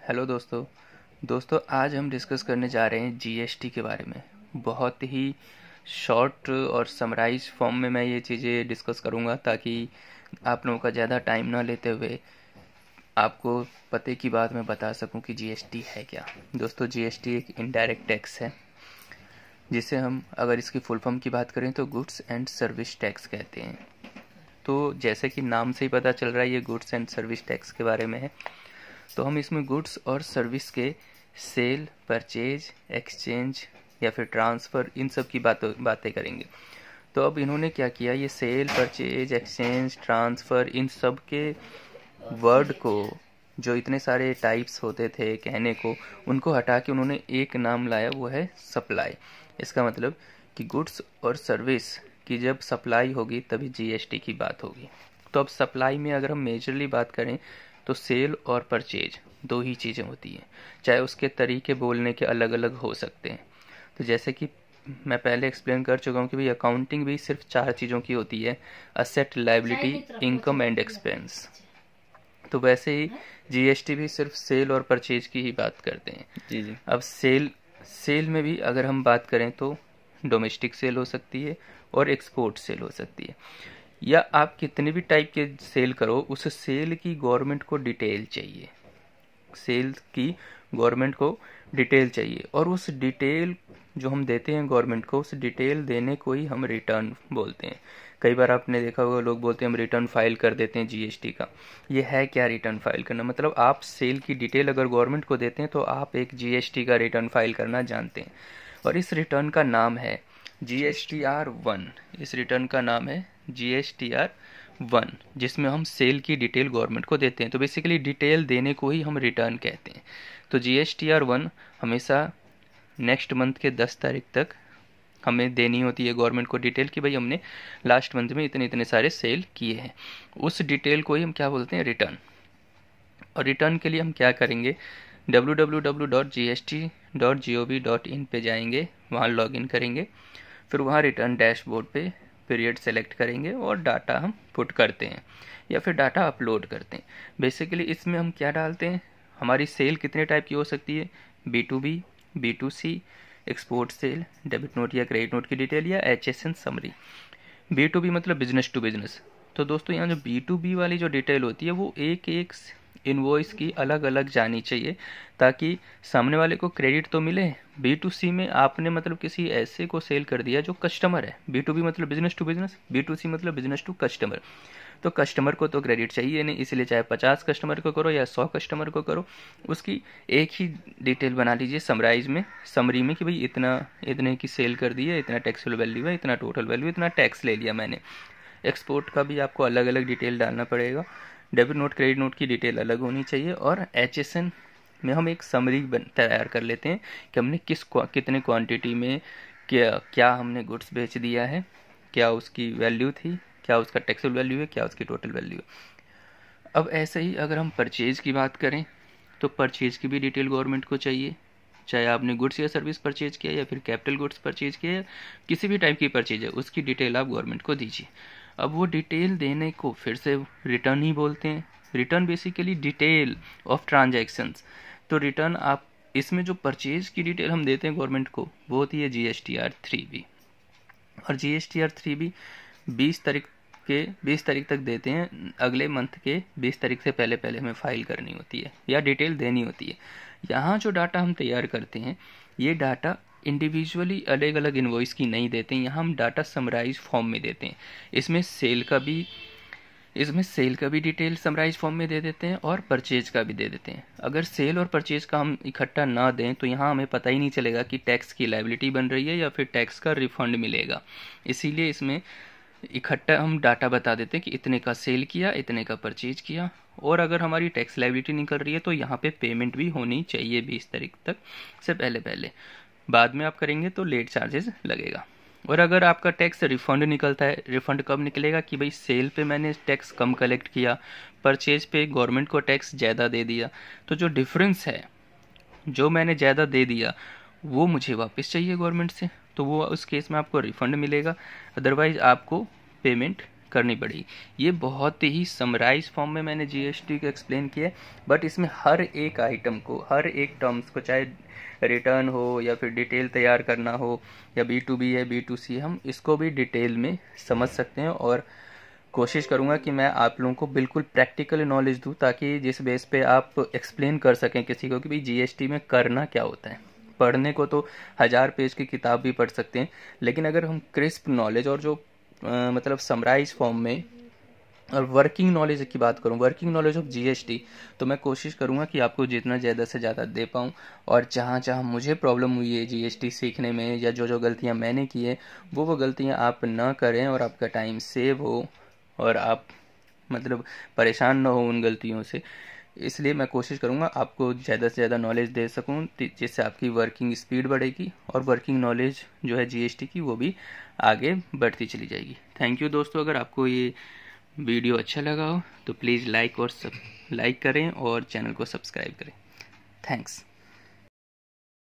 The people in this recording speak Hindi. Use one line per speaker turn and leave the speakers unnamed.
हेलो दोस्तों आज हम डिस्कस करने जा रहे हैं जीएसटी के बारे में। बहुत ही शॉर्ट और समराइज फॉर्म में मैं ये चीज़ें डिस्कस करूँगा ताकि आप लोगों का ज़्यादा टाइम ना लेते हुए आपको पते की बात मैं बता सकूं कि जीएसटी है क्या। दोस्तों, जीएसटी एक इनडायरेक्ट टैक्स है जिसे हम अगर इसकी फुल फॉर्म की बात करें तो गुड्स एंड सर्विस टैक्स कहते हैं। तो जैसे कि नाम से ही पता चल रहा है ये गुड्स एंड सर्विस टैक्स के बारे में है। तो हम इसमें गुड्स और सर्विस के सेल, परचेज, एक्सचेंज या फिर ट्रांसफ़र, इन सब की बातें करेंगे। तो अब इन्होंने क्या किया, ये सेल, परचेज, एक्सचेंज, ट्रांसफ़र, इन सब के वर्ड को, जो इतने सारे टाइप्स होते थे कहने को, उनको हटा के उन्होंने एक नाम लाया, वो है सप्लाई। इसका मतलब कि गुड्स और सर्विस की जब सप्लाई होगी तभी जीएसटी की बात होगी। तो अब सप्लाई में अगर हम मेजरली बात करें तो सेल और परचेज दो ही चीज़ें होती हैं, चाहे उसके तरीके बोलने के अलग अलग हो सकते हैं। तो जैसे कि मैं पहले एक्सप्लेन कर चुका हूँ कि भाई अकाउंटिंग भी सिर्फ 4 चीज़ों की होती है: asset, liability, income and expense. तो वैसे ही जीएसटी भी सिर्फ सेल और परचेज की ही बात करते हैं।
जी।
अब सेल में भी अगर हम बात करें तो डोमेस्टिक सेल हो सकती है और एक्सपोर्ट सेल हो सकती है, या आप कितने भी टाइप के सेल करो, उस सेल की गवर्नमेंट को डिटेल चाहिए। सेल की गवर्नमेंट को डिटेल चाहिए और उस डिटेल जो हम देते हैं गवर्नमेंट को, उस डिटेल देने को ही हम रिटर्न बोलते हैं। कई बार आपने देखा होगा लोग बोलते हैं हम रिटर्न फाइल कर देते हैं जीएसटी का। ये है क्या रिटर्न फाइल करना? मतलब आप सेल की डिटेल अगर गवर्नमेंट को देते हैं तो आप एक जीएसटी का रिटर्न फाइल करना जानते हैं, और इस रिटर्न का नाम है GSTR-1। इस रिटर्न का नाम है GSTR-1, जिसमें हम सेल की डिटेल गवर्नमेंट को देते हैं। तो बेसिकली डिटेल देने को ही हम रिटर्न कहते हैं। तो GSTR-1 हमेशा नेक्स्ट मंथ के 10 तारीख तक हमें देनी होती है गवर्नमेंट को डिटेल कि भाई हमने लास्ट मंथ में इतने इतने सारे सेल किए हैं। उस डिटेल को ही हम क्या बोलते हैं? रिटर्न। और रिटर्न के लिए हम क्या करेंगे, www.gst.gov.in पे जाएंगे, वहाँ लॉगिन करेंगे, फिर वहाँ रिटर्न डैशबोर्ड पे पीरियड सेलेक्ट करेंगे और डाटा हम पुट करते हैं या फिर डाटा अपलोड करते हैं। बेसिकली इसमें हम क्या डालते हैं, हमारी सेल कितने टाइप की हो सकती है: B2B, B2C, export cell, debit note या क्रेडिट नोट की डिटेल, या HSN समरी। B2B मतलब बिजनेस टू बिजनेस। तो दोस्तों यहाँ जो B2B वाली जो डिटेल होती है वो एक एक इनवॉइस की अलग अलग जानी चाहिए ताकि सामने वाले को क्रेडिट तो मिले। B2C में आपने मतलब किसी ऐसे को सेल कर दिया जो कस्टमर है। B2B मतलब बिजनेस टू बिजनेस, B2C मतलब बिजनेस टू कस्टमर। तो कस्टमर को तो क्रेडिट चाहिए नहीं, इसलिए चाहे 50 कस्टमर को करो या 100 कस्टमर को करो, उसकी एक ही डिटेल बना लीजिए समरी में कि भाई इतने की सेल कर दी है, इतना टैक्सेबल वैल्यू है, इतना टोटल वैल्यू, इतना टैक्स ले लिया मैंने। एक्सपोर्ट का भी आपको अलग अलग डिटेल डालना पड़ेगा। डेबिट नोट, क्रेडिट नोट की डिटेल अलग होनी चाहिए। और HSN में हम एक समरी तैयार कर लेते हैं कि हमने कितने क्वांटिटी में क्या हमने गुड्स बेच दिया है, क्या उसकी वैल्यू थी, क्या उसका टैक्सेबल वैल्यू है, क्या उसकी टोटल वैल्यू है। अब ऐसे ही अगर हम परचेज की बात करें तो परचेज की भी डिटेल गवर्नमेंट को चाहिए, चाहे आपने गुड्स या सर्विस परचेज किया या फिर कैपिटल गुड्स परचेज किया या किसी भी टाइप की परचेज है, उसकी डिटेल आप गवर्नमेंट को दीजिए। अब वो डिटेल देने को फिर से रिटर्न ही बोलते हैं। Return basically detail of transactions. तो रिटर्न आप इसमें जो परचेज की डिटेल हम देते हैं गवर्नमेंट को वो होती है GSTR-3B। और GSTR-3B 20 तारीख तक देते हैं। अगले मंथ के 20 तारीख से पहले हमें फाइल करनी होती है या डिटेल देनी होती है। यहाँ जो डाटा हम तैयार करते हैं ये डाटा इंडिविजुअली अलग अलग इनवॉइस की नहीं देते हैं, यहाँ हम डाटा समराइज फॉर्म में देते हैं। इसमें सेल का भी डिटेल समराइज फॉर्म में दे देते हैं और परचेज का भी दे देते हैं। अगर सेल और परचेज का हम इकट्ठा ना दें तो यहाँ हमें पता ही नहीं चलेगा कि टैक्स की लायबिलिटी बन रही है या फिर टैक्स का रिफंड मिलेगा। इसीलिए इसमें इकट्ठा हम डाटा बता देते हैं कि इतने का सेल किया, इतने का परचेज किया, और अगर हमारी टैक्स लायबिलिटी निकल रही है तो यहाँ पे पेमेंट भी होनी चाहिए 20 तारीख तक से पहले। बाद में आप करेंगे तो लेट चार्जेस लगेगा। और अगर आपका टैक्स रिफंड निकलता है, रिफंड कब निकलेगा कि भाई सेल पे मैंने टैक्स कम कलेक्ट किया, परचेज पे गवर्नमेंट को टैक्स ज़्यादा दे दिया, तो जो डिफरेंस है, जो मैंने ज़्यादा दे दिया वो मुझे वापस चाहिए गवर्नमेंट से, तो वो उस केस में आपको रिफंड मिलेगा। अदरवाइज आपको पेमेंट करनी पड़ेगी। ये बहुत ही समराइज फॉर्म में मैंने जीएसटी को एक्सप्लेन किया है, बट इसमें हर एक आइटम को, हर एक टर्म्स को, चाहे रिटर्न हो या फिर डिटेल तैयार करना हो या B2B है B2C, हम इसको भी डिटेल में समझ सकते हैं। और कोशिश करूंगा कि मैं आप लोगों को बिल्कुल प्रैक्टिकल नॉलेज दूं, ताकि जिस बेस पे आप एक्सप्लेन कर सकें किसी को कि भाई जीएसटी में करना क्या होता है। पढ़ने को तो 1000 पेज की किताब भी पढ़ सकते हैं, लेकिन अगर हम क्रिस्प नॉलेज और जो मतलब समराइज फॉर्म में और वर्किंग नॉलेज की बात करूं, वर्किंग नॉलेज ऑफ जीएसटी, तो मैं कोशिश करूंगा कि आपको जितना ज़्यादा से ज़्यादा दे पाऊं। और जहां जहां मुझे प्रॉब्लम हुई है जीएसटी सीखने में, या जो जो गलतियां मैंने की है, वो गलतियां आप ना करें और आपका टाइम सेव हो और आप मतलब परेशान ना हो उन गलतियों से। इसलिए मैं कोशिश करूंगा आपको ज़्यादा से ज़्यादा नॉलेज दे सकूं, जिससे आपकी वर्किंग स्पीड बढ़ेगी और वर्किंग नॉलेज जो है जीएसटी की वो भी आगे बढ़ती चली जाएगी। थैंक यू दोस्तों। अगर आपको ये वीडियो अच्छा लगा हो तो प्लीज़ लाइक करें और चैनल को सब्सक्राइब करें। थैंक्स।